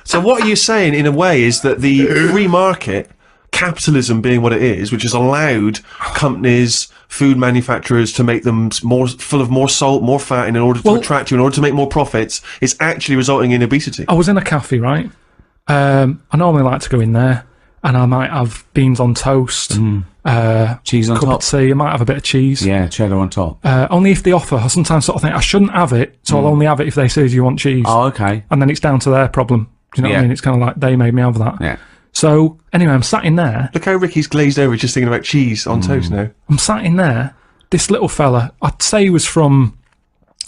So what are you saying, in a way, is that the free market, capitalism being what it is, which has allowed companies, food manufacturers to make them more full of more salt, more fat, in order to attract you, in order to make more profits, is actually resulting in obesity? I was in a cafe, right? I normally like to go in there, and I might have beans on toast, cheese on cup top. of tea. I might have a bit of cheese. Yeah, cheddar on top. Only if they offer. I sometimes sort of think I shouldn't have it, so I'll only have it if they say, "Do you want cheese?" Oh, okay. And then it's down to their problem. Do you know what I mean? It's kind of like they made me have that. Yeah. So anyway, I'm sat in there. Look how Ricky's glazed over just thinking about cheese on toast now. I'm sat in there. This little fella, I'd say he was from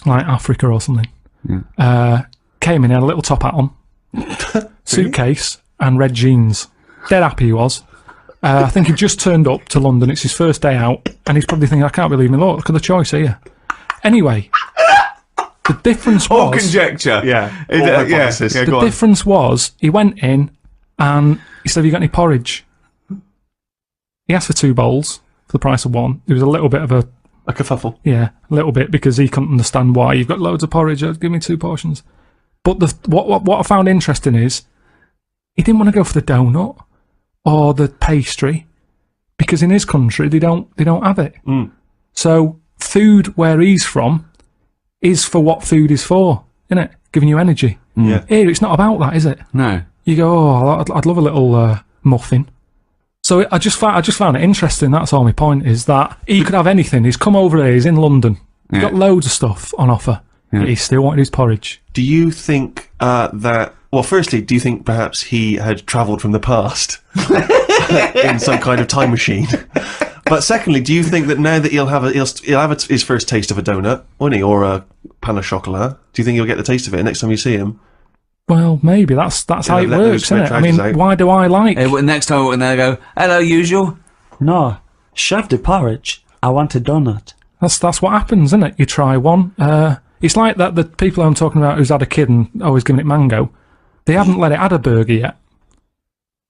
like Africa or something. Came in, he had a little top hat on, suitcase, and red jeans. Dead happy he was. I think he just turned up to London. It's his first day out, and he's probably thinking, I can't believe me. Look at the choice here. Anyway, the difference was... All conjecture. Yeah. The difference was, he went in, and he said, have you got any porridge? He asked for 2 bowls for the price of 1. There was a little bit of a kerfuffle. Yeah, a little bit, because he couldn't understand why. You've got loads of porridge, give me 2 portions. But what I found interesting is, he didn't want to go for the donut or the pastry, because in his country they don't have it. So food where he's from is for what food is for, isn't it? Giving you energy. Yeah. Here it's not about that, is it? No. You go, oh, I'd love a little muffin. So I just found it interesting. That's all my point is, that he could have anything. He's come over here. He's in London. He's got loads of stuff on offer. But he still wanted his porridge. Do you think that? Well, firstly, do you think perhaps he had travelled from the past in some kind of time machine? But secondly, do you think that now that he'll have his first taste of a donut, won't he, or a pain au chocolat? Do you think he'll get the taste of it next time you see him? Well, maybe that's how it works, isn't it? I mean, why do I like? Next time when they go, hello, usual. No, chef the porridge. I want a donut. That's what happens, isn't it? You try one. It's like that. The people I'm talking about who's had a kid and always giving it mango, they haven't let it add a burger yet.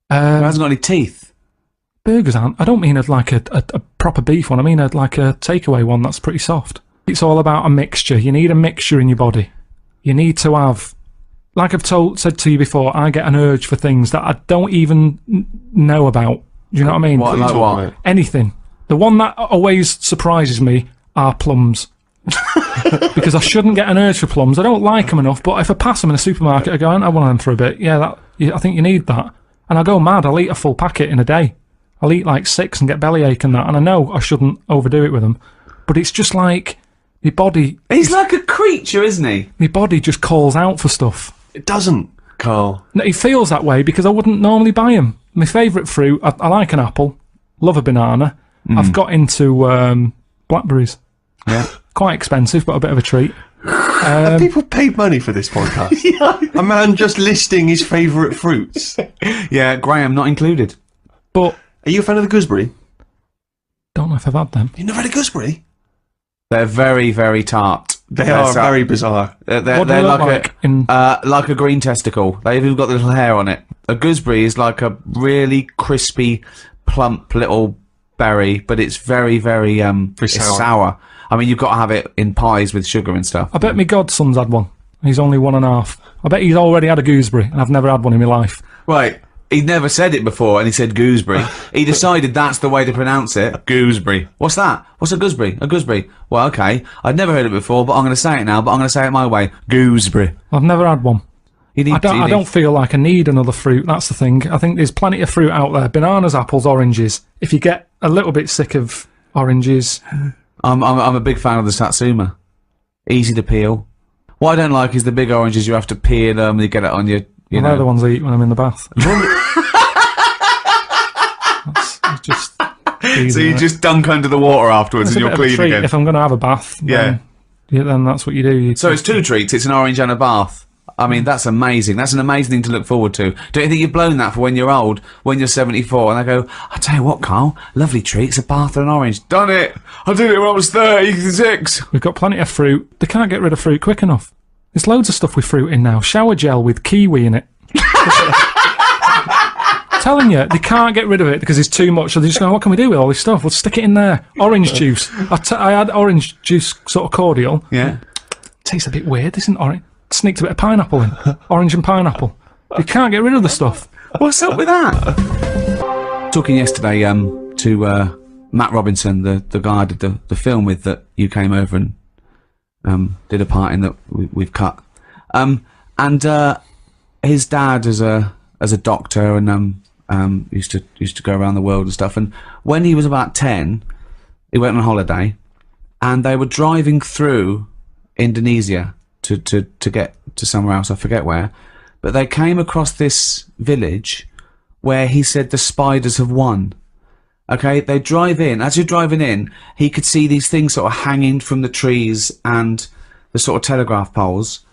It hasn't got any teeth. Burgers aren't. I don't mean like a proper beef one. I mean like a takeaway one that's pretty soft. It's all about a mixture. You need a mixture in your body. You need to have, like I've said to you before, I get an urge for things that I don't even know about. Do you know what I mean? What? Anything. The one that always surprises me are plums. Because I shouldn't get an urge for plums. I don't like them enough, but if I pass them in a supermarket, I go, I want them for a bit. Yeah, I think you need that. And I go mad. I'll eat a full packet in a day. I'll eat like 6 and get bellyache and that. And I know I shouldn't overdo it with them. But it's just like, my body... He's like a creature, isn't he? My body just calls out for stuff. It doesn't, Carl. No, it feels that way because I wouldn't normally buy them. My favourite fruit, I like an apple, love a banana. I've got into blackberries. Yeah. Quite expensive, but a bit of a treat. Have people paid money for this podcast? A man just listing his favourite fruits. Yeah, Graham not included. But are you a fan of the gooseberry? Don't know if I've had them. You've never had a gooseberry? They're very, very tart. They are very bizarre. What do they look like a green testicle. They've even got the little hair on it. A gooseberry is like a really crispy, plump little berry, but it's very, very it's sour. I mean, you've got to have it in pies with sugar and stuff. I bet my godson's had one. He's only 1.5. I bet he's already had a gooseberry, and I've never had one in my life. Right. He'd never said it before, and he said gooseberry. He decided that's the way to pronounce it. Gooseberry. What's that? What's a gooseberry? A gooseberry. Well, okay. I'd never heard it before, but I'm going to say it now, but I'm going to say it my way. Gooseberry. I've never had one. I don't feel like I need another fruit, that's the thing. I think there's plenty of fruit out there. Bananas, apples, oranges. If you get a little bit sick of oranges... I'm a big fan of the Satsuma. Easy to peel. What I don't like is the big oranges you have to peel them, you get it on your... They're the ones I eat when I'm in the bath. That's just easy, so you just dunk under the water afterwards and you're clean again. If I'm going to have a bath, then that's what you do. So it's 2 treats. It's an orange and a bath. I mean, that's amazing. That's an amazing thing to look forward to. Don't you think you've blown that for when you're old, when you're 74, and I go, I tell you what, Carl, lovely treat, it's a bath and an orange. Done it! I did it when I was 36! We've got plenty of fruit. They can't get rid of fruit quick enough. There's loads of stuff with fruit in now. Shower gel with kiwi in it. Telling you, they can't get rid of it because it's too much. So they just go, what can we do with all this stuff? We'll stick it in there. Orange juice. I had orange juice sort of cordial. Yeah. Tastes a bit weird, isn't orange? Sneaked a bit of pineapple in. Orange and pineapple. You can't get rid of the stuff. What's up with that? Talking yesterday to Matt Robinson, the guy I did the film with that you came over and did a part in that we've cut. And his dad is a doctor and used to go around the world and stuff. And when he was about 10, he went on holiday, and they were driving through Indonesia to get to somewhere else. I forget where, but they came across this village where he said the spiders have won. Okay, they drive in. As you're driving in, he could see these things sort of hanging from the trees and the sort of telegraph poles.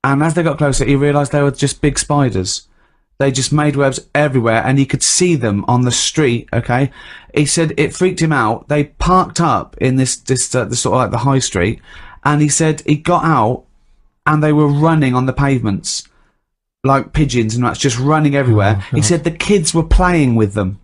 And as they got closer, he realised they were just big spiders. They just made webs everywhere, and he could see them on the street, okay? He said it freaked him out. They parked up in this sort of like the high street, and he said he got out, and they were running on the pavements, like pigeons and that's just running everywhere. He said the kids were playing with them.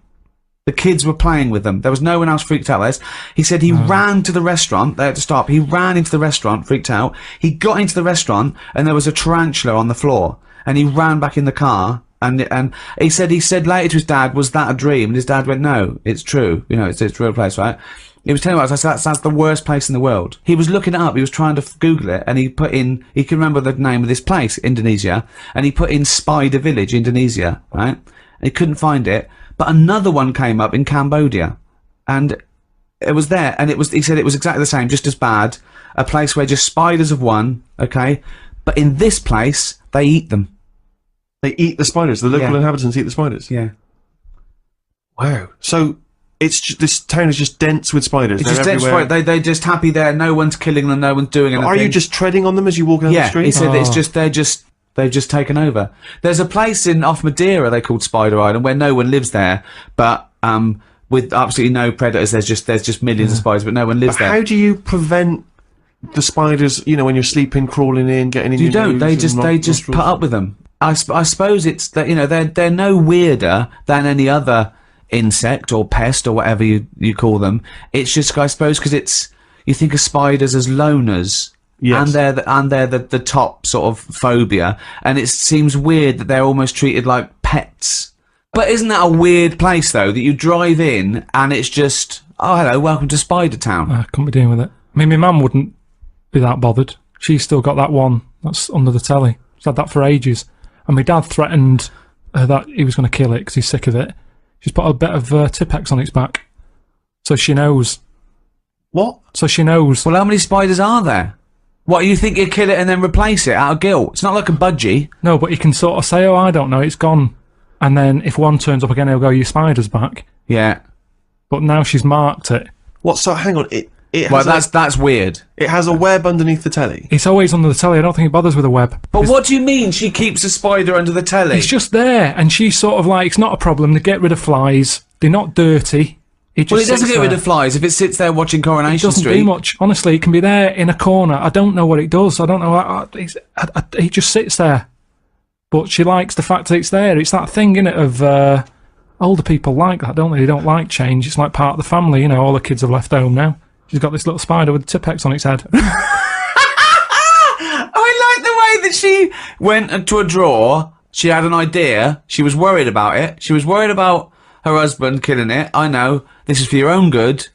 The kids were playing with them. There was no one else freaked out. He said he ran to the restaurant. They had to stop. He ran into the restaurant, freaked out. He got into the restaurant, and there was a tarantula on the floor, and he ran back in the car. And he said later to his dad, was that a dream? And his dad went, no, it's true. You know, it's a real place, right? He was telling me, that's the worst place in the world. He was looking it up. He was trying to Google it, and he can remember the name of this place, Indonesia, and he put in Spider Village, Indonesia, right? And he couldn't find it. But another one came up in Cambodia, and it was there, and he said it was exactly the same, just as bad. A place where just spiders have won, okay? But in this place, they eat them. They eat the spiders. The local inhabitants eat the spiders. Yeah. Wow. So this town is just dense with spiders. It's just dense. They're just happy there. No one's killing them. No one's doing anything. Are you just treading on them as you walk down the street? He said it's just they've just taken over. There's a place off Madeira they called Spider Island where no one lives there, but with absolutely no predators. There's just millions of spiders, but no one lives there. How do you prevent the spiders? You know, when you're sleeping, crawling in, getting in. You don't. They just put up with them. I suppose it's that, you know, they're no weirder than any other insect or pest or whatever you call them. It's just, I suppose, because you think of spiders as loners. Yes. And they're the top sort of phobia, and it seems weird that they're almost treated like pets. But isn't that a weird place though, that you drive in and it's just, oh hello, welcome to Spider Town? I couldn't be dealing with it. I mean, my mum wouldn't be that bothered. She's still got that one that's under the telly. She's had that for ages. And my dad threatened that he was going to kill it because he's sick of it. She's put a bit of Tipex on its back. So she knows. What? So she knows. Well, how many spiders are there? What, you think you'd kill it and then replace it out of guilt? It's not like a budgie. No, but you can sort of say, oh, I don't know, it's gone. And then if one turns up again, he'll go, your spider's back. Yeah. But now she's marked it. What, so hang on, it has that's weird. It has a web underneath the telly? It's always under the telly. I don't think it bothers with a web. But what do you mean she keeps a spider under the telly? It's just there, and she's sort of like, it's not a problem. They get rid of flies. They're not dirty. It doesn't get rid of flies if it sits there watching Coronation Street. It doesn't do much. Honestly, it can be there in a corner. I don't know what it does. I don't know. It just sits there. But she likes the fact that it's there. It's that thing, innit, of older people like that, don't they? They don't like change. It's like part of the family, you know. All the kids have left home now. She's got this little spider with Tipex on its head. I like the way that she went into a drawer. She had an idea. She was worried about it. She was worried about her husband killing it. I know. This is for your own good.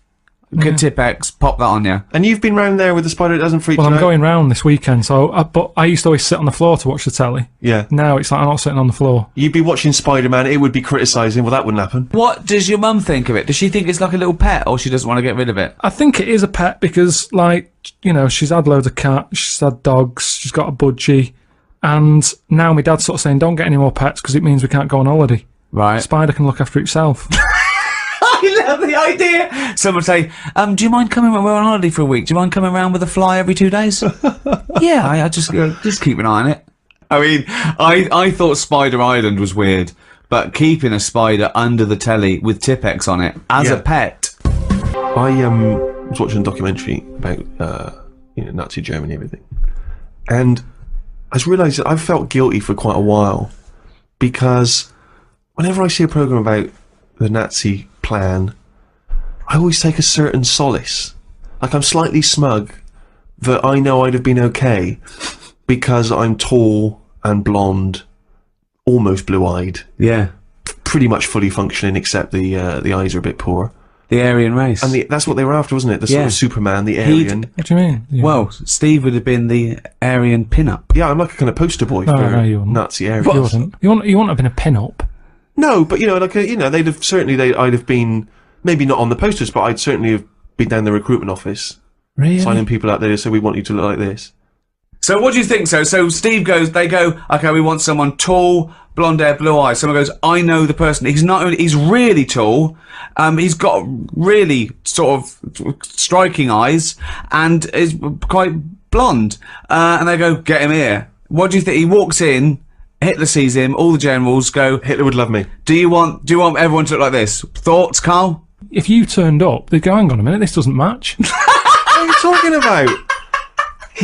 Good Tipex. Pop that on you. And you've been round there with the spider that doesn't freak you out? Well, I'm going round this weekend, but I used to always sit on the floor to watch the telly. Yeah. Now it's like I'm not sitting on the floor. You'd be watching Spider-Man, it would be criticising. Well, that wouldn't happen. What does your mum think of it? Does she think it's like a little pet, or she doesn't want to get rid of it? I think it is a pet because, like, you know, she's had loads of cats, she's had dogs, she's got a budgie, and now my dad's sort of saying, don't get any more pets because it means we can't go on holiday. Right. Spider can look after itself. I love the idea. Someone say, do you mind coming? We're on holiday for a week. Do you mind coming around with a fly every 2 days? Yeah, I just keep an eye on it. I mean, I thought Spider Island was weird, but keeping a spider under the telly with Tipex on it as a pet. I was watching a documentary about Nazi Germany and everything, and I just realised that I've felt guilty for quite a while because whenever I see a programme about the Nazi plan, I always take a certain solace. Like, I'm slightly smug that I know I'd have been okay because I'm tall and blonde almost blue-eyed, Yeah. pretty much fully functioning, except the eyes are a bit poor. The Aryan race. And that's what they were after, wasn't it? The sort Yeah. of Superman, the Aryan. What do you mean? Yeah. Well, Steve would have been the Aryan pin-up. Yeah, I'm like a kind of poster boy No, for no, you wouldn't. Nazi Aryan. You wouldn't. You wouldn't have been a pin-up. No, but they'd have certainly. I'd have been maybe not on the posters, but I'd certainly have been down the recruitment office, Really? signing people out there to say we want you to look like this. So what do you think? So Steve goes, they go, okay, we want someone tall, blonde hair, blue eyes. Someone goes, I know the person. He's not only, he's really tall, he's got really sort of striking eyes, and is quite blonde. And they go, get him here. What do you think? He walks in, Hitler sees him, all the generals go, Hitler would love me. do you want everyone to look like this? Thoughts, Karl? If you turned up, they'd go, hang on a minute, this doesn't match. What are you talking about?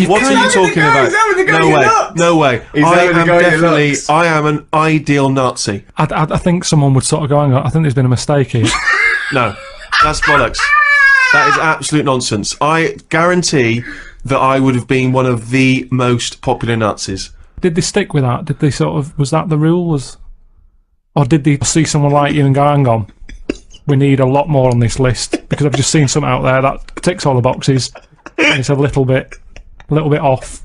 What are you talking about? No way. I am an ideal Nazi. I think someone would sort of go, hang on, I think there's been a mistake here. No, that's bollocks. That is absolute nonsense. I guarantee that I would have been one of the most popular Nazis. Did they stick with that? Did they sort of, was that the rule? Or did they see someone like you and go, hang on, we need a lot more on this list, because I've just seen something out there that ticks all the boxes, and it's a little bit off.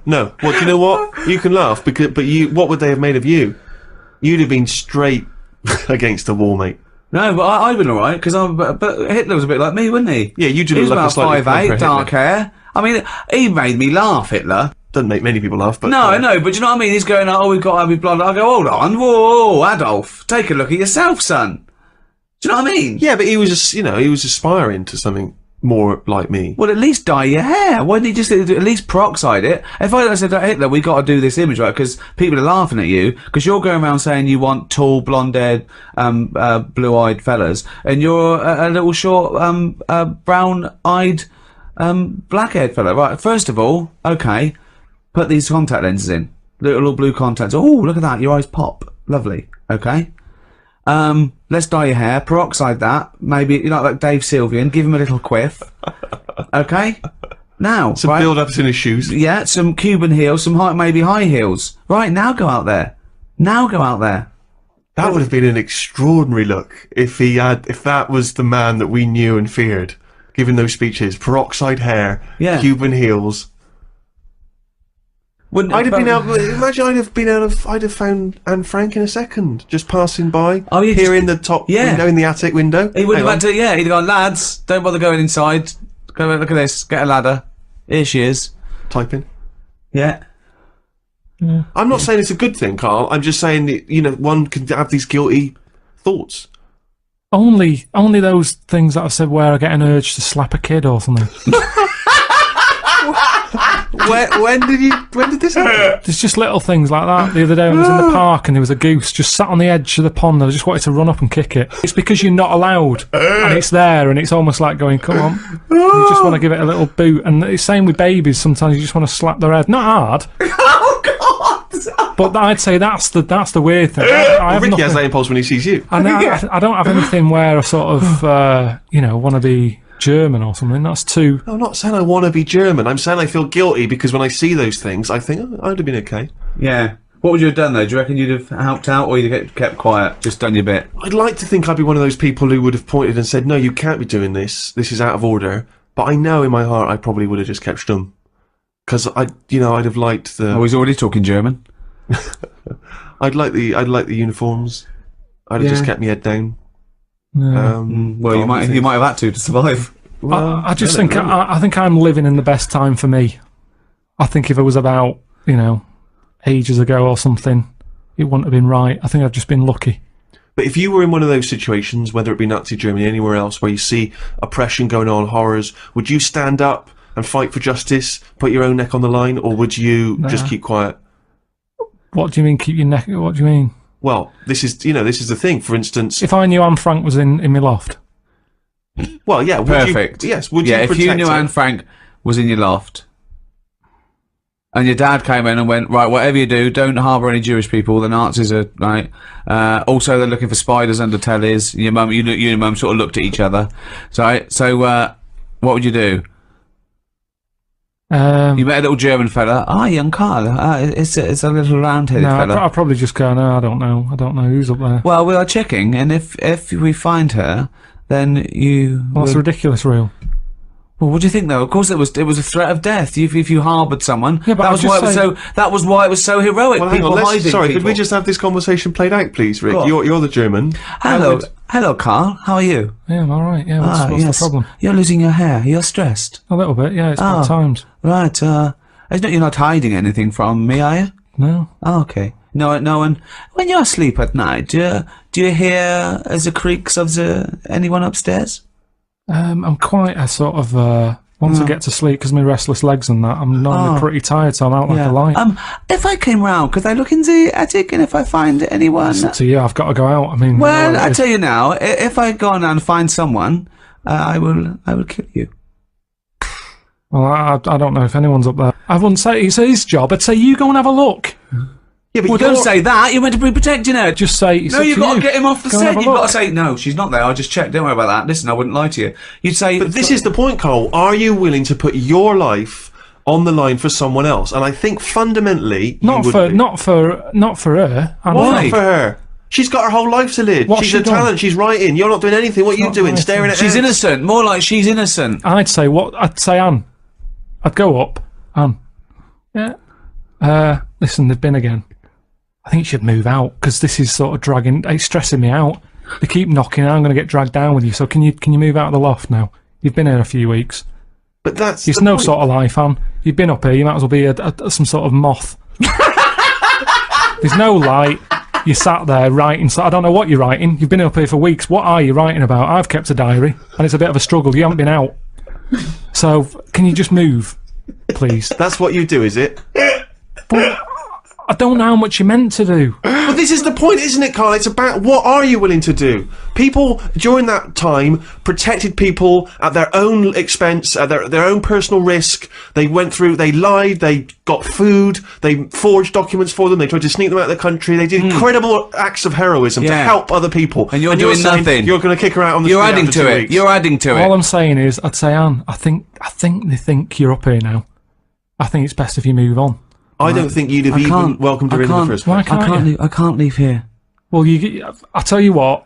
No. Well, do you know what? You can laugh, but what would they have made of you? You'd have been straight against the wall, mate. No, but I've been alright, because but Hitler was a bit like me, wasn't he? Yeah, you do He was look like a about slightly 5'8", dark hair. I mean, he made me laugh, Hitler. Doesn't make many people laugh, but No, I know, but you know what I mean? He's going, oh, we've got to be blonde. I go, hold on, whoa, Adolf, take a look at yourself, son. Do you know what I mean? Yeah, but he was just, he was aspiring to something more like me. Well, at least dye your hair. Why didn't he just at least peroxide it? If I said to Hitler, we got to do this image, right? Because people are laughing at you, because you're going around saying you want tall, blonde-haired, blue-eyed fellas, and you're a little short, brown-eyed, black-haired fella. Right, first of all, okay, put these contact lenses in. Little blue contacts. Oh, look at that, your eyes pop. Lovely. Okay. Let's dye your hair, peroxide that, maybe, like Dave Sylvian, give him a little quiff. Okay? Now, Some right? build-ups in his shoes. Yeah, some Cuban heels, maybe high heels. Right, now go out there. That would have been an extraordinary look if that was the man that we knew and feared, giving those speeches. Peroxide hair, Yeah. Cuban heels. I'd have found Anne Frank in a second, just passing by, Oh, yeah, here just- in the top yeah. window, in the attic window. He wouldn't Hang have had to, he'd have gone, lads, don't bother going inside. Go, look at this, get a ladder. Here she is. on, typing. Yeah. I'm not saying it's a good thing, Karl. I'm just saying that, one can have these guilty thoughts. Only those things that I said where I get an urge to slap a kid or something. When did this happen? There's just little things like that. The other day when I was in the park and there was a goose just sat on the edge of the pond and I just wanted to run up and kick it. It's because you're not allowed and it's there and it's almost like going, come on. You just want to give it a little boot. And it's same with babies, sometimes you just want to slap their head. Not hard. Oh, God! But I'd say that's the weird thing. I have Ricky nothing, has that impulse when he sees you. I don't have anything where I sort of, want to be German or something. That's too... I'm not saying I want to be German. I'm saying I feel guilty because when I see those things, I think, I'd have been okay. Yeah. What would you have done, though? Do you reckon you'd have helped out or you'd have kept quiet, just done your bit? I'd like to think I'd be one of those people who would have pointed and said, no, you can't be doing this. This is out of order. But I know in my heart I probably would have just kept stum. Because I'd have liked the... Oh, he's already talking German. I'd like the uniforms. I'd have just kept my head down. Well, you might have had to survive. Well, I just think I think I'm living in the best time for me. I think if it was about ages ago or something, it wouldn't have been right. I think I've just been lucky. But if you were in one of those situations, whether it be Nazi Germany, anywhere else, where you see oppression going on, horrors, would you stand up and fight for justice, put your own neck on the line, or would you just keep quiet? What do you mean, keep your neck? What do you mean? Well, this is the thing. For instance, If I knew Anne Frank was in my loft, well, yeah, would Perfect. You, yes, would you? If you protect knew her? Anne Frank was in your loft, and your dad came in and went, right, whatever you do, don't harbour any Jewish people. The Nazis are right. Also, they're looking for spiders under tellies. Your mum, you and your mum sort of looked at each other. So what would you do? You met a little German fella. Young Karl. It's a little round-headed fella. I'll probably just go, no, I don't know who's up there. Well, we are checking, and if we find her, then you... Well, that's ridiculous, real. Well, what do you think, though? Of course, it was a threat of death if you harboured someone. Yeah, but that was why it was so heroic. Well, hang People on, hiding sorry, people. could we just have this conversation played out, please, Rick? What? You're the German. Hello, Karl. How are you? Yeah, I'm alright, yeah, what's the problem? You're losing your hair. You're stressed. A little bit, yeah, it's bad times. Right, you're not hiding anything from me, are you? No. Oh, okay. No, and when you're asleep at night, do you hear the creaks of anyone upstairs? I'm quite a sort of, once I get to sleep, because my restless legs and that, I'm normally pretty tired, so I'm out like a light. If I came round, could I look in the attic, and if I find anyone... It's up to you, I've got to go out, I mean... Well, I tell you now, if I go on and find someone, I will kill you. Well, I don't know if anyone's up there. I wouldn't say it's his job, I'd say you go and have a look. Yeah, but Well, don't say that, you're meant to be protecting her. Just say... No, you've got to get him off the Go and set. have a You've got look. to say, no, she's not there. I just checked. Don't worry about that. Listen, I wouldn't lie to you. You'd say... But this is the point, Karl. Are you willing to put your life on the line for someone else? And I think fundamentally... Not for her. Why not for her? She's got her whole life to live. What's She's she a done? talent. She's writing. You're not doing anything. What are you not doing? writing. Staring at She's her? innocent. More like she's innocent. I'd say Anne. I'd go up. Anne. Yeah. Listen, they've been again. I think you should move out, because this is sort of dragging... It's stressing me out. They keep knocking, and I'm going to get dragged down with you, so can you move out of the loft now? You've been here a few weeks. But that's It's the no point. sort of life, Anne. You've been up here, you might as well be some sort of moth. There's no light. You sat there writing, so I don't know what you're writing. You've been up here for weeks. What are you writing about? I've kept a diary, and it's a bit of a struggle. You haven't been out. So, can you just move, please? That's what you do, is it? But I don't know how much you're meant to do. But this is the point, isn't it, Karl? It's about what are you willing to do? People, during that time, protected people at their own expense, at their own personal risk. They went through, they lied, they got food, they forged documents for them, they tried to sneak them out of the country. They did incredible acts of heroism to help other people. And you're doing saying nothing. You're going to kick her out on the You're street adding after to 2 it. weeks. You're adding to All it. I'm saying is, I'd say, Anne, I think they think you're up here now. I think it's best if you move on. I don't think you'd have even welcomed her in the first place. I can't leave here. Well, I'll tell you what.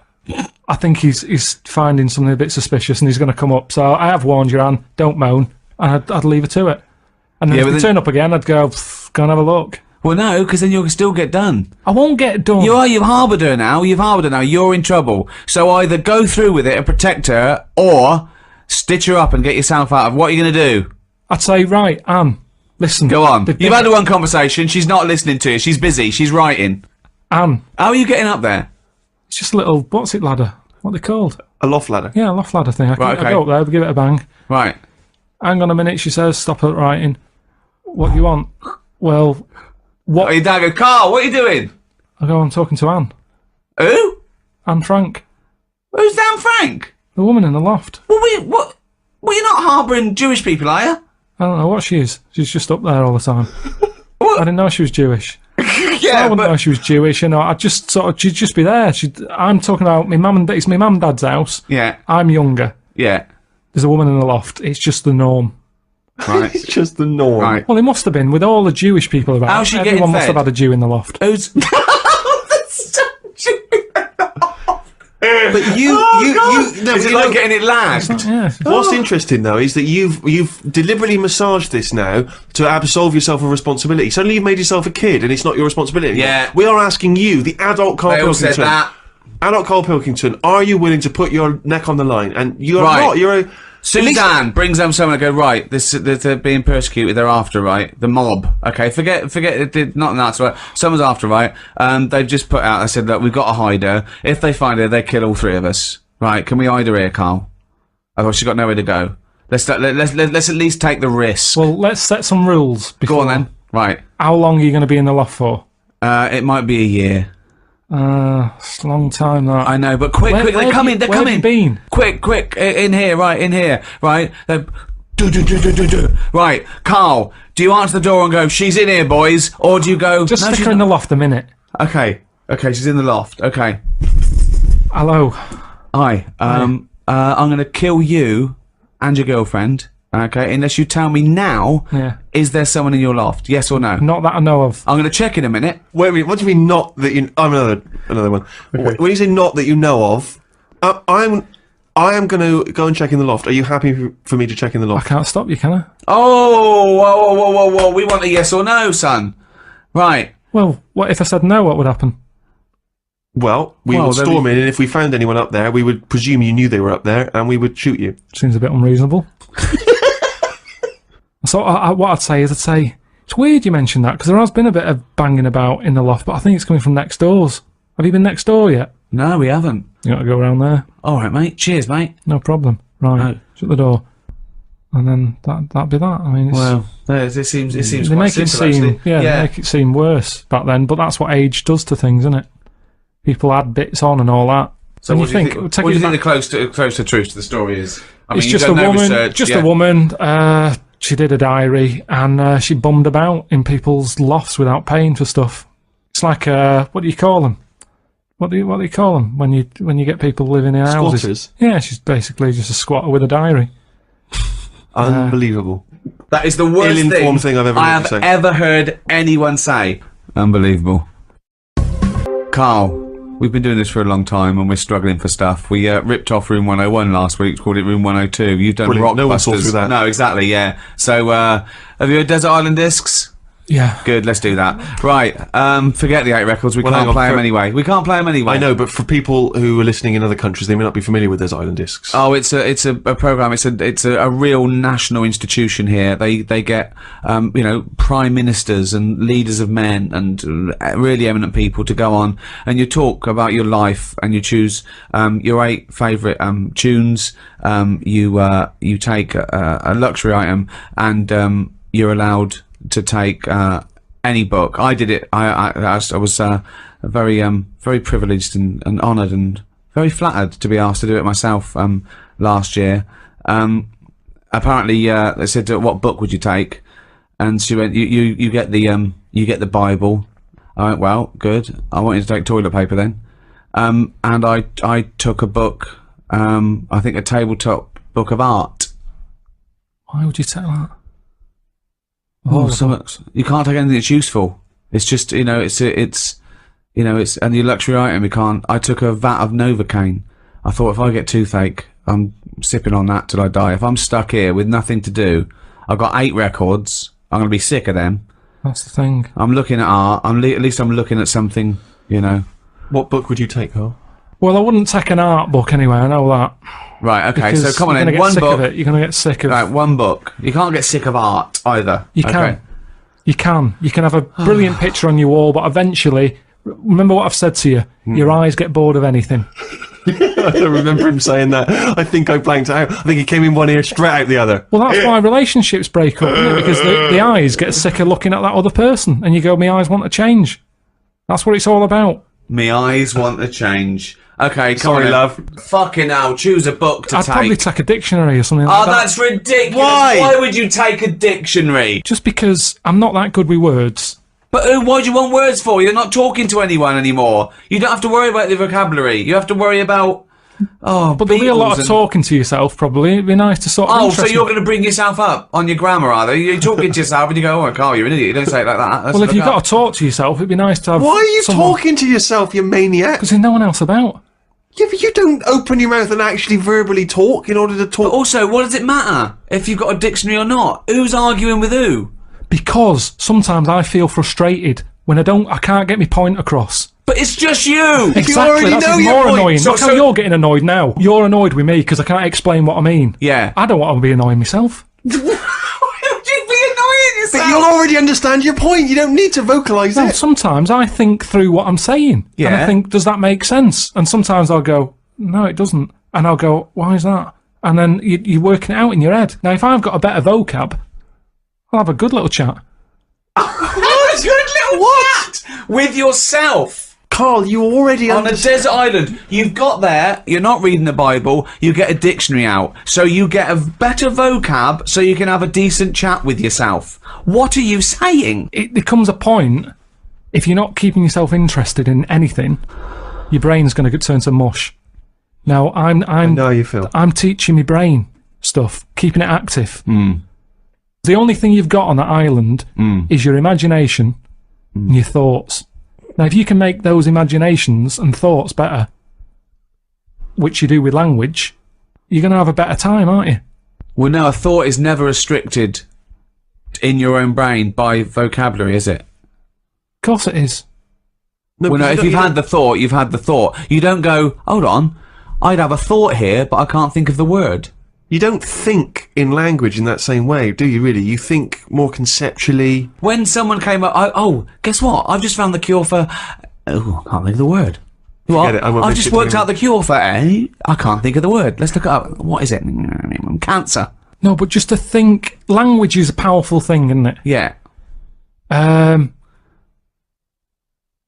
I think he's finding something a bit suspicious, and he's going to come up. So I have warned you, Anne. Don't moan, and I'd leave her to it. And then if they turn up again, I'd go and have a look. Well, no, because then you'll still get done. I won't get done. You've harboured her now. You're in trouble. So either go through with it and protect her, or stitch her up and get yourself out of. What are you going to do? I'd say, right, Anne. Listen. Go on. You've had one conversation. She's not listening to you. She's busy. She's writing. Anne. How are you getting up there? It's just a little, what's it, ladder? What are they called? A loft ladder. Yeah, a loft ladder thing. I okay. go up there, give it a bang. Right. Hang on a minute, she says, stop her writing. What do you want? Well, what? Oh, your dad goes, Karl, what are you doing? I go, I'm talking to Anne. Who? Anne Frank. Who's Dan Frank? The woman in the loft. Well, what? Well, you're not harbouring Jewish people, are you? I don't know what she is. She's just up there all the time. What? I didn't know she was Jewish. Yeah, I wouldn't know she was Jewish, you know. I'd just sort of, she'd just be there. I'm talking about my mum and it's my mum and dad's house. Yeah. I'm younger. Yeah. There's a woman in the loft. It's just the norm. Right. It's just the norm. Right. Well, it must have been with all the Jewish people about. How's she getting Everyone must fed? have had a Jew in the loft. Who's? That's so But you, no, Is it like getting it lagged? Yeah. What's interesting though is that you've deliberately massaged this now to absolve yourself of responsibility. Suddenly you've made yourself a kid, and it's not your responsibility anymore. Yeah. We are asking you, the adult Karl They all Pilkington. said that. Adult Karl Pilkington, are you willing to put your neck on the line? And you're Right. not. You're a. Suzanne brings home someone and go, right, they're being persecuted, they're after, right? The mob. Okay, forget it, not that's right. Someone's after, right? They've just put out, they said, look, we've got to hide her. If they find her, they kill all three of us. Right, can we hide her here, Karl? Otherwise she's got nowhere to go. Let's at least take the risk. Well, let's set some rules. Go on then. Right. How long are you going to be in the loft for? It might be a year. It's a long time, that. I know, but quick, they're coming, Where have you been? Quick, in here, right? Right, Karl, do you answer the door and go, she's in here, boys? Or do you go... Just "No, stick she's her in not." the loft a minute. Okay, she's in the loft, okay. Hello. Hi, I'm going to kill you and your girlfriend Okay, unless you tell me now, Yeah. is there someone in your loft? Yes or no? Not that I know of. I'm going to check in a minute. Wait a minute, what do you mean not that you... I'm another one. Okay. When you say not that you know of, I am going to go and check in the loft. Are you happy for me to check in the I loft? can't stop you, can I? Oh, whoa. We want a yes or no, son. Right. Well, what if I said no? What would happen? Well, we Well, would then storm in, and if we found anyone up there, we would presume you knew they were up there, and we would shoot you. Seems a bit unreasonable. So what I'd say it's weird you mentioned that because there has been a bit of banging about in the loft, but I think it's coming from next doors. Have you been next door yet? No, we haven't. You got to go around there. All right, mate. Cheers, mate. No problem. Right, No. shut the door, and then that'd be that. I mean, it's, Well, it seems they quite make it simple, seem actually. they make it seem worse back then, but that's what age does to things, isn't it? People add bits on and all that. So And what do you think? take What do it you think back- the close to truth to the story is? I it's mean, just you've a done no woman. research, Just yeah. a woman. She did a diary and she bummed about in people's lofts without paying for stuff. It's like what do you call them? What do you call them when you get people living in houses? Squatters? Yeah, she's basically just a squatter with a diary. Unbelievable. That is the worst Ill-informed thing I've ever I heard have you say. ever heard anyone say. Unbelievable. Karl, we've been doing this for a long time and we're struggling for stuff. We ripped off Room 101 last week, called it Room 102. You've done Brilliant. No one saw Rockbusters. through that. No, exactly, yeah. So, have you heard Desert Island Discs? Yeah. Good, let's do that. Right, forget the 8 records. We Well, can't hang on, play them for- anyway. We can't play them anyway. I know, but for people who are listening in other countries, they may not be familiar with those island discs. Oh, it's a program. It's a real national institution here. They get prime ministers and leaders of men and really eminent people to go on, and you talk about your life and you choose your 8 favourite tunes. You take a luxury item and you're allowed to take any book. I did it. I was very privileged and honoured and very flattered to be asked to do it myself last year. Apparently, they said, "What book would you take?" And she went, "You get the Bible." I went, "Well, good. I want you to take toilet paper then." And I took a book. I think a tabletop book of art. Why would you take that? Oh, you can't take anything that's useful. It's just it's and your luxury item. You can't. I took a vat of Novocaine. I thought if I get toothache, I'm sipping on that till I die. If I'm stuck here with nothing to do, I've got 8 records. I'm gonna be sick of them. That's the thing. I'm looking at art. At least I'm looking at something. What book would you take, Karl? Well, I wouldn't take an art book anyway. I know that. Right. Okay. Because So come on you're in. gonna get One sick book. of it. You're going to get sick of Right. One book. You can't get sick of art either. You can. Okay. You can. You can have a brilliant picture on your wall, but eventually, remember what I've said to you, your eyes get bored of anything. I don't remember him saying that. I think I blanked out. I think he came in one ear, straight out the other. Well, that's why relationships break up, isn't it? Because the eyes get sick of looking at that other person, and you go, my eyes want to change. That's what it's all about. Me eyes want to change. Okay, come Sorry, on, love. Fucking hell, choose a book to I'd take. probably take a dictionary or something Oh, like that. that's ridiculous. Why? Why would you take a dictionary? Just because I'm not that good with words. But why do you want words for? You're not talking to anyone anymore. You don't have to worry about the vocabulary. You have to worry about... Oh, But there'll be a lot of and- talking to yourself, probably. It'd be nice to sort of Oh, so interest you're me. going to bring yourself up on your grammar, are they? You're talking to yourself and you go, oh, Carl, you're an idiot. You don't say it like that. Let's Well, if look you've up. got to talk to yourself, it'd be nice to have Why are you someone... talking to yourself, you maniac? Because there's no one else about. Yeah, but you don't open your mouth and actually verbally talk in order to talk. Also, what does it matter if you've got a dictionary or not? Who's arguing with who? Because sometimes I feel frustrated when I can't get my point across. But it's just you! If you already That's know even your more point. annoying. So- Look how so- you're getting annoyed now. You're annoyed with me because I can't explain what I mean. Yeah. I don't want to be annoying myself. Why would you be annoying yourself? But you'll already understand your point. You don't need to vocalise Well, it. sometimes I think through what I'm saying. And Yeah. I think, does that make sense? And sometimes I'll go, no, it doesn't. And I'll go, why is that? And then you're working it out in your head. Now, if I've got a better vocab, I'll have a good little chat. What? A good little chat with yourself Karl, you already on a understand. desert island. You've got there. You're not reading the Bible. You get a dictionary out, so you get a better vocab, so you can have a decent chat with yourself. What are you saying? It becomes a point, if you're not keeping yourself interested in anything, your brain's going to turn to mush. Now, I know how you feel. I'm teaching my brain stuff, keeping it active. The only thing you've got on that island is your imagination and your thoughts. Now, if you can make those imaginations and thoughts better, which you do with language, you're going to have a better time, aren't you? Well, no, a thought is never restricted in your own brain by vocabulary, is it? Of course it is. No, Well, no, if you've had the thought, you've had the thought. You don't go, hold on, I'd have a thought here, but I can't think of the word. You don't think in language in that same way, do you really? You think more conceptually. When someone came up, oh, guess what? I've just found the cure for... Oh, I can't think of the word. What? it, I won't I've mention just it worked anymore. out the cure for I can't think of the word. Let's look it up. What is it? Cancer. No, but just to think, language is a powerful thing, isn't it? Yeah. Um,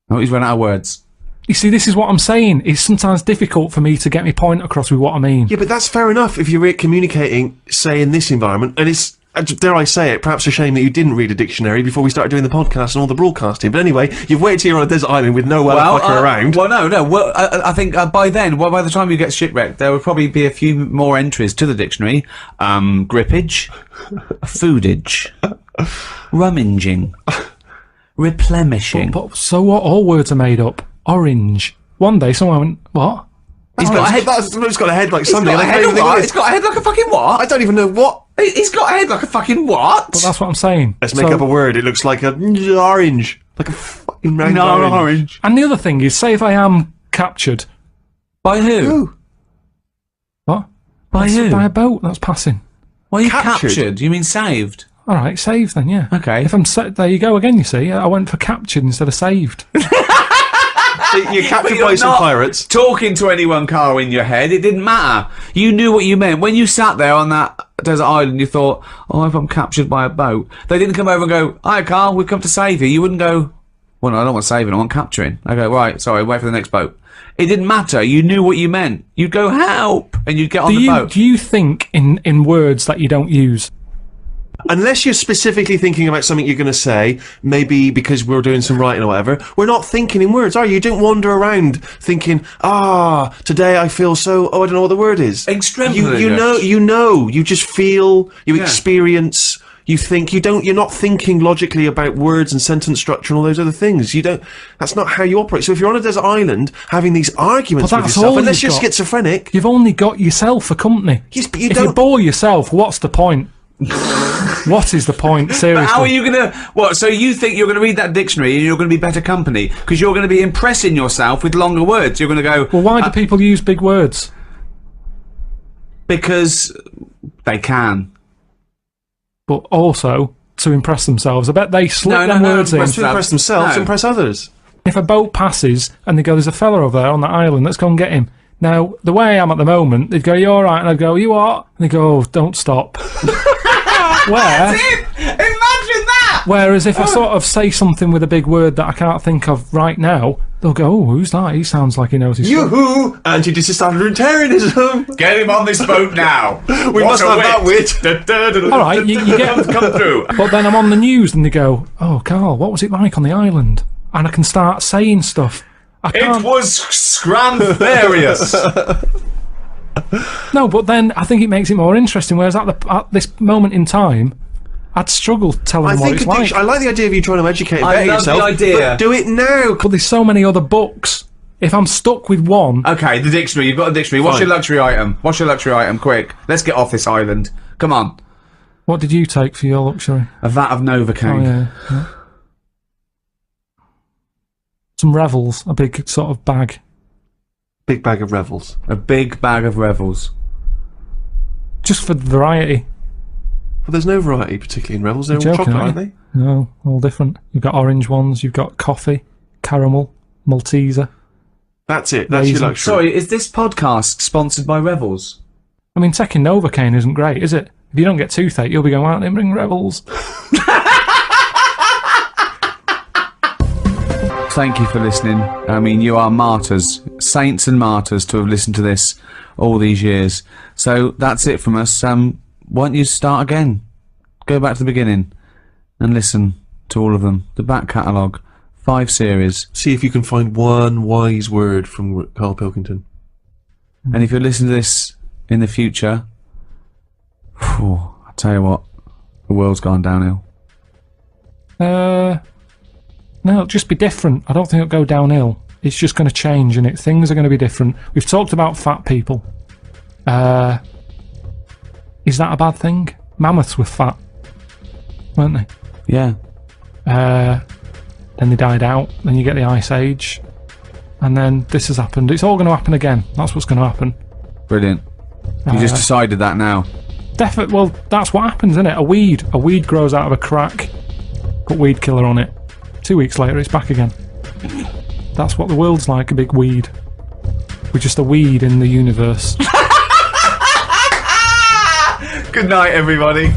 Oh, he's run out of words. you see, this is what I'm saying. It's sometimes difficult for me to get my point across with what I mean. Yeah, but that's fair enough if you're communicating, say, in this environment, and it's, dare I say it, perhaps a shame that you didn't read a dictionary before we started doing the podcast and all the broadcasting. But anyway, you've waited here on a desert island with no fucker around. Well, no. Well, I think by then, by the time you get shipwrecked, there would probably be a few more entries to the dictionary. Grippage, foodage, rummaging, replenishing. But so what? All words are made up. Orange. One day someone went, what? He's got a head. It's got a head like He's something. got a head of what? It's got a head like a fucking what? I don't even know what. He's got a head like a fucking what? But that's what I'm saying. Let's make up a word. It looks like a orange. Like a fucking round orange. And the other thing is, say if I am captured. By who? Ooh. What? By who? By a boat that's passing. Well, you Captured? captured. You mean saved? All right, saved then, yeah. Okay. If I'm there you go again, you see. I went for captured instead of saved. You're captured You're by some not pirates. talking to anyone, Karl, in your head. It didn't matter. You knew what you meant. When you sat there on that desert island, you thought, oh, if I'm captured by a boat. They didn't come over and go, hi, Karl, we've come to save you. You wouldn't go, well, no, I don't want saving, I want capturing. I go, right, sorry, wait for the next boat. It didn't matter. You knew what you meant. You'd go, help, and you'd get on the boat. Do you think in words that you don't use? Unless you're specifically thinking about something you're going to say, maybe because we're doing some writing or whatever, we're not thinking in words, are you? You don't wander around thinking, today I feel so, I don't know what the word is. Extremely. You just feel, you experience, you think, you're not thinking logically about words and sentence structure and all those other things. That's not how you operate. So if you're on a desert island having these arguments But with that's yourself, all unless you've you're got. schizophrenic, You've only got yourself for company. yes, but you If don't. you bore yourself, what's the point? What is the point? Seriously. But how are you going to... What, so you think you're going to read that dictionary and you're going to be better company? Because you're going to be impressing yourself with longer words. You're going to go... Well, why do people use big words? Because they can. But also to impress themselves. I bet they slip them words in. To impress themselves, No. impress others. If a boat passes and they go, there's a fella over there on that island, let's go and get him. Now, the way I am at the moment, they'd go, you alright? And I'd go, you what? And they go, oh, don't stop. Imagine that! Whereas if I sort of say something with a big word that I can't think of right now, they'll go, oh, who's that? He sounds like he knows his stuff. Yoo-hoo! Anti-totalitarianism! Get him on this boat now. We must have that wit. All right, you get... Come through. But then I'm on the news and they go, oh, Karl, what was it like on the island? And I can start saying stuff. I can't... It was scramfarious. No, but then I think it makes it more interesting, whereas at this moment in time, I'd struggle telling I them what think it's like. I like the idea of you trying to educate and I better love yourself. the idea. But do it now. But there's so many other books. If I'm stuck with one... Okay, the dictionary. You've got a dictionary. What's Fine. your luxury item? What's your luxury item? Quick. Let's get off this island. Come on. What did you take for your luxury? A vat of Novocaine. Oh, yeah. Some Revels, a big sort of bag. Big bag of Revels. A big bag of Revels. Just for variety. Well, there's no variety particularly in Revels. They're all Joking, chocolate, aren't aren't you? they? No, all different. You've got orange ones, you've got coffee, caramel, Malteser. That's it. That's your Raisin. luxury. Sorry, is this podcast sponsored by Revels? I mean, taking Novocaine isn't great, is it? If you don't get toothache, you'll be going out and bring Revels. Thank you for listening. I mean, you are martyrs, saints and martyrs to have listened to this all these years. So that's it from us. Why don't you start again? Go back to the beginning and listen to all of them. The back catalogue, 5 series. See if you can find one wise word from Karl Pilkington. And if you're listening to this in the future, I tell you what, the world's gone downhill. No, it'll just be different. I don't think it'll go downhill. It's just going to change, and things are going to be different. We've talked about fat people. Is that a bad thing? Mammoths were fat, weren't they? Yeah. Then they died out. Then you get the Ice Age, and then this has happened. It's all going to happen again. That's what's going to happen. Brilliant. You just decided that now. Well, that's what happens, isn't it? A weed grows out of a crack. Put weed killer on it. 2 weeks later, it's back again. That's what the world's like, a big weed. We're just a weed in the universe. Good night, everybody.